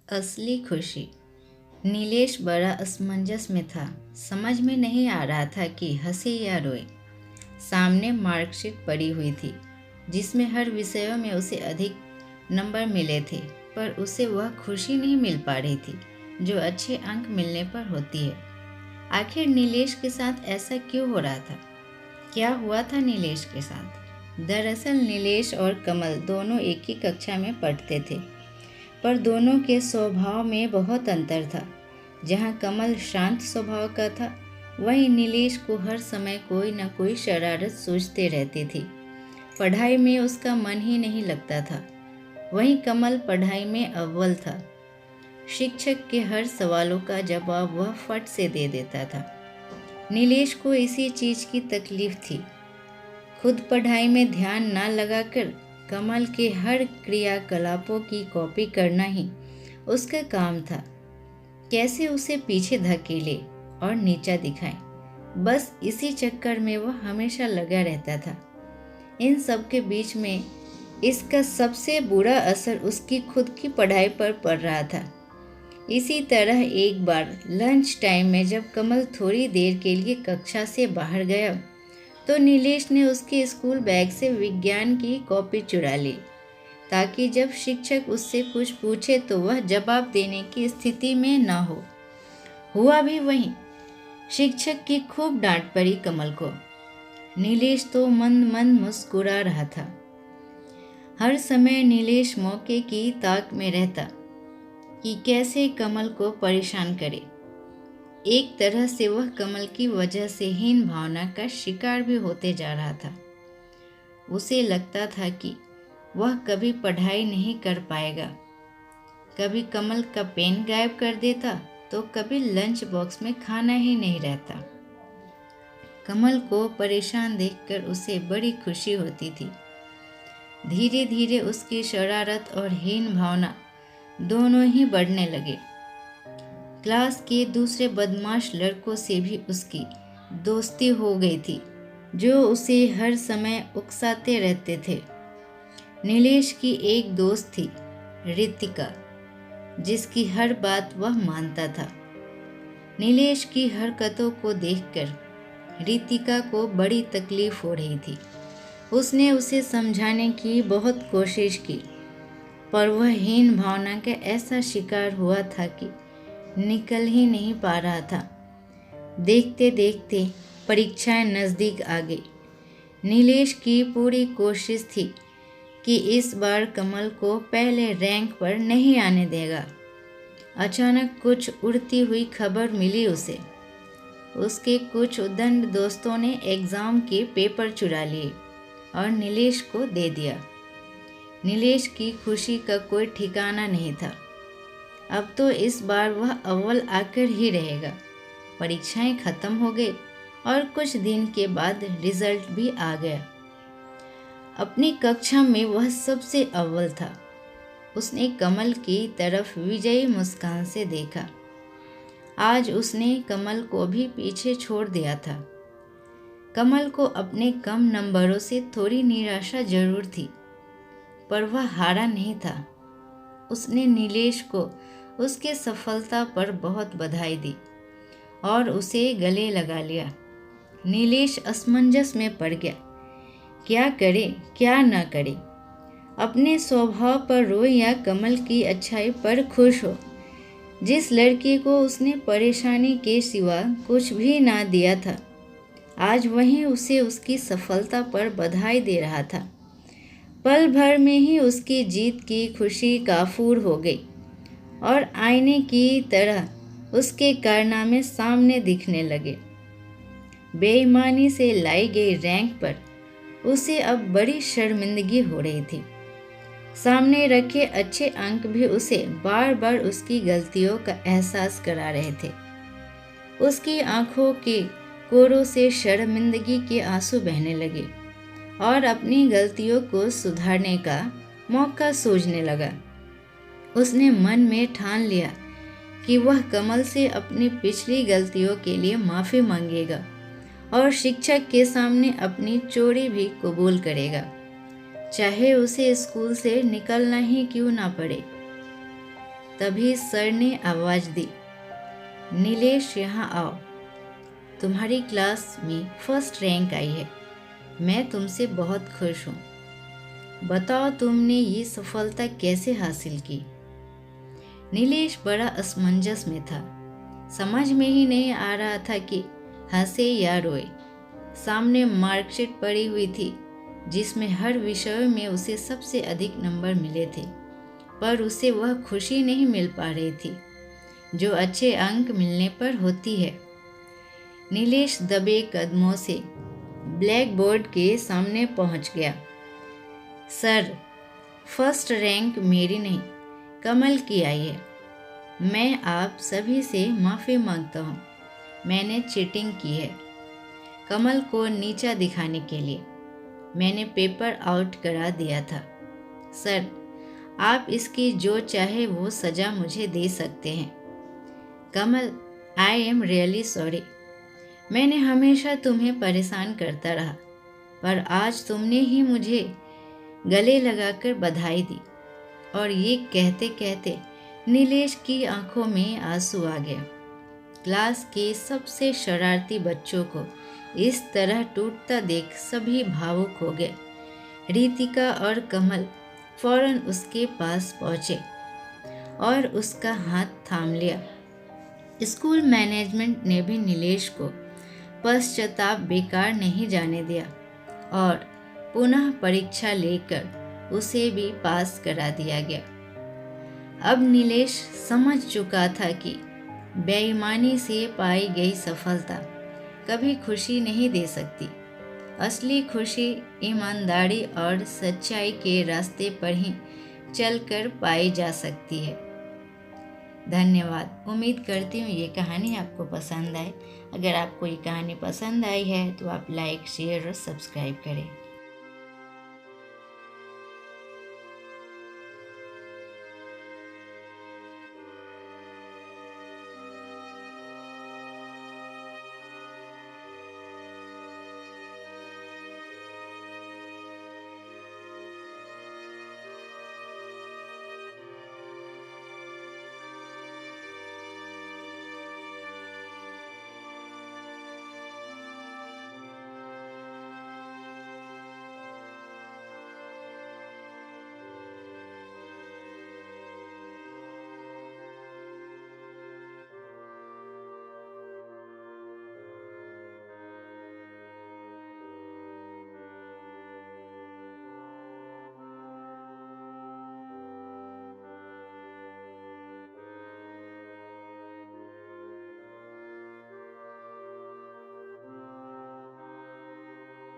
असली खुशी। नीलेश बड़ा असमंजस में था। समझ में नहीं आ रहा था कि हंसे या रोए। सामने मार्कशीट पड़ी हुई थी जिसमें हर विषयों में उसे अधिक नंबर मिले थे, पर उसे वह खुशी नहीं मिल पा रही थी जो अच्छे अंक मिलने पर होती है। आखिर नीलेश के साथ ऐसा क्यों हो रहा था? क्या हुआ था नीलेश के साथ? दरअसल नीलेश और कमल दोनों एक ही कक्षा में पढ़ते थे, पर दोनों के स्वभाव में बहुत अंतर था। जहाँ कमल शांत स्वभाव का था, वहीं नीलेश को हर समय कोई न कोई शरारत सूझते रहती थी। पढ़ाई में उसका मन ही नहीं लगता था। वहीं कमल पढ़ाई में अव्वल था। शिक्षक के हर सवालों का जवाब वह फट से दे देता था। नीलेश को इसी चीज की तकलीफ थी। खुद पढ़ाई में ध्यान न लगाकर कमल के हर क्रियाकलापों की कॉपी करना ही उसका काम था। कैसे उसे पीछे धकेले और नीचा दिखाए, बस इसी चक्कर में वह हमेशा लगा रहता था। इन सब के बीच में इसका सबसे बुरा असर उसकी खुद की पढ़ाई पर पड़ रहा था। इसी तरह एक बार लंच टाइम में जब कमल थोड़ी देर के लिए कक्षा से बाहर गया, तो नीलेश ने उसके स्कूल बैग से विज्ञान की कॉपी चुरा ली, ताकि जब शिक्षक उससे कुछ पूछे तो वह जवाब देने की स्थिति में न हो। हुआ भी वही। शिक्षक की खूब डांट पड़ी कमल को। नीलेश तो मंद मंद मुस्कुरा रहा था। हर समय नीलेश मौके की ताक में रहता कि कैसे कमल को परेशान करे। एक तरह से वह कमल की वजह से हीन भावना का शिकार भी होते जा रहा था। उसे लगता था कि वह कभी पढ़ाई नहीं कर पाएगा। कभी कमल का पेन गायब कर देता, तो कभी लंच बॉक्स में खाना ही नहीं रहता। कमल को परेशान देखकर उसे बड़ी खुशी होती थी। धीरे धीरे उसकी शरारत और हीन भावना दोनों ही बढ़ने लगे। क्लास के दूसरे बदमाश लड़कों से भी उसकी दोस्ती हो गई थी, जो उसे हर समय उकसाते रहते थे। नीलेश की एक दोस्त थी, रितिका, जिसकी हर बात वह मानता था। नीलेश की हरकतों को देखकर रितिका को बड़ी तकलीफ हो रही थी। उसने उसे समझाने की बहुत कोशिश की, पर वह हीन भावना का ऐसा शिकार हुआ था कि निकल ही नहीं पा रहा था। देखते देखते परीक्षाएं नज़दीक आ गई। नीलेश की पूरी कोशिश थी कि इस बार कमल को पहले रैंक पर नहीं आने देगा। अचानक कुछ उड़ती हुई खबर मिली उसे। उसके कुछ उद्दंड दोस्तों ने एग्ज़ाम के पेपर चुरा लिए और नीलेश को दे दिया। नीलेश की खुशी का कोई ठिकाना नहीं था। अब तो इस बार वह अव्वल आकर ही रहेगा। परीक्षाएं खत्म हो गई और कुछ दिन के बाद रिजल्ट भी आ गया। अपनी कक्षा में वह सबसे अव्वल था। उसने कमल की तरफ विजयी मुस्कान से देखा। आज उसने कमल को भी पीछे छोड़ दिया था। कमल को अपने कम नंबरों से थोड़ी निराशा जरूर थी, पर वह हारा नहीं था। उसने नीलेश को उसके सफलता पर बहुत बधाई दी और उसे गले लगा लिया। नीलेश असमंजस में पड़ गया। क्या करे क्या न करे, अपने स्वभाव पर रोए या कमल की अच्छाई पर खुश हो। जिस लड़की को उसने परेशानी के सिवा कुछ भी ना दिया था, आज वही उसे उसकी सफलता पर बधाई दे रहा था। पल भर में ही उसकी जीत की खुशी काफूर हो गई और आईने की तरह उसके कारनामे सामने दिखने लगे। बेईमानी से लाई गई रैंक पर उसे अब बड़ी शर्मिंदगी हो रही थी। सामने रखे अच्छे अंक भी उसे बार बार उसकी गलतियों का एहसास करा रहे थे। उसकी आंखों के कोरों से शर्मिंदगी के आंसू बहने लगे और अपनी गलतियों को सुधारने का मौका सूझने लगा। उसने मन में ठान लिया कि वह कमल से अपनी पिछली गलतियों के लिए माफ़ी मांगेगा और शिक्षक के सामने अपनी चोरी भी कबूल करेगा, चाहे उसे स्कूल से निकलना ही क्यों ना पड़े। तभी सर ने आवाज़ दी, नीलेश यहाँ आओ, तुम्हारी क्लास में फर्स्ट रैंक आई है। मैं तुमसे बहुत खुश हूँ। बताओ तुमने ये सफलता कैसे हासिल की। नीलेश बड़ा असमंजस में था। समझ में ही नहीं आ रहा था कि हंसे या रोए। सामने मार्कशीट पड़ी हुई थी जिसमें हर विषय में उसे सबसे अधिक नंबर मिले थे, पर उसे वह खुशी नहीं मिल पा रही थी जो अच्छे अंक मिलने पर होती है। नीलेश दबे कदमों से ब्लैक बोर्ड के सामने पहुंच गया। सर, फर्स्ट रैंक मेरी नहीं, कमल की आई है। मैं आप सभी से माफ़ी मांगता हूँ। मैंने चीटिंग की है। कमल को नीचा दिखाने के लिए मैंने पेपर आउट करा दिया था। सर, आप इसकी जो चाहे वो सज़ा मुझे दे सकते हैं। कमल, आई एम रियली सॉरी। मैंने हमेशा तुम्हें परेशान करता रहा, पर आज तुमने ही मुझे गले लगाकर बधाई दी। और ये कहते कहते नीलेश की आंखों में आंसू आ गया। क्लास के सबसे शरारती बच्चों को इस तरह टूटता देख सभी भावुक हो गए। रितिका और कमल फौरन उसके पास पहुंचे और उसका हाथ थाम लिया। स्कूल मैनेजमेंट ने भी नीलेश को पश्चाताप बेकार नहीं जाने दिया और पुनः परीक्षा लेकर उसे भी पास करा दिया गया। अब नीलेश समझ चुका था कि बेईमानी से पाई गई सफलता कभी खुशी नहीं दे सकती। असली खुशी ईमानदारी और सच्चाई के रास्ते पर ही चलकर पाई जा सकती है। धन्यवाद। उम्मीद करती हूँ ये कहानी आपको पसंद आए। अगर आपको ये कहानी पसंद आई है तो आप लाइक, शेयर और सब्सक्राइब करें।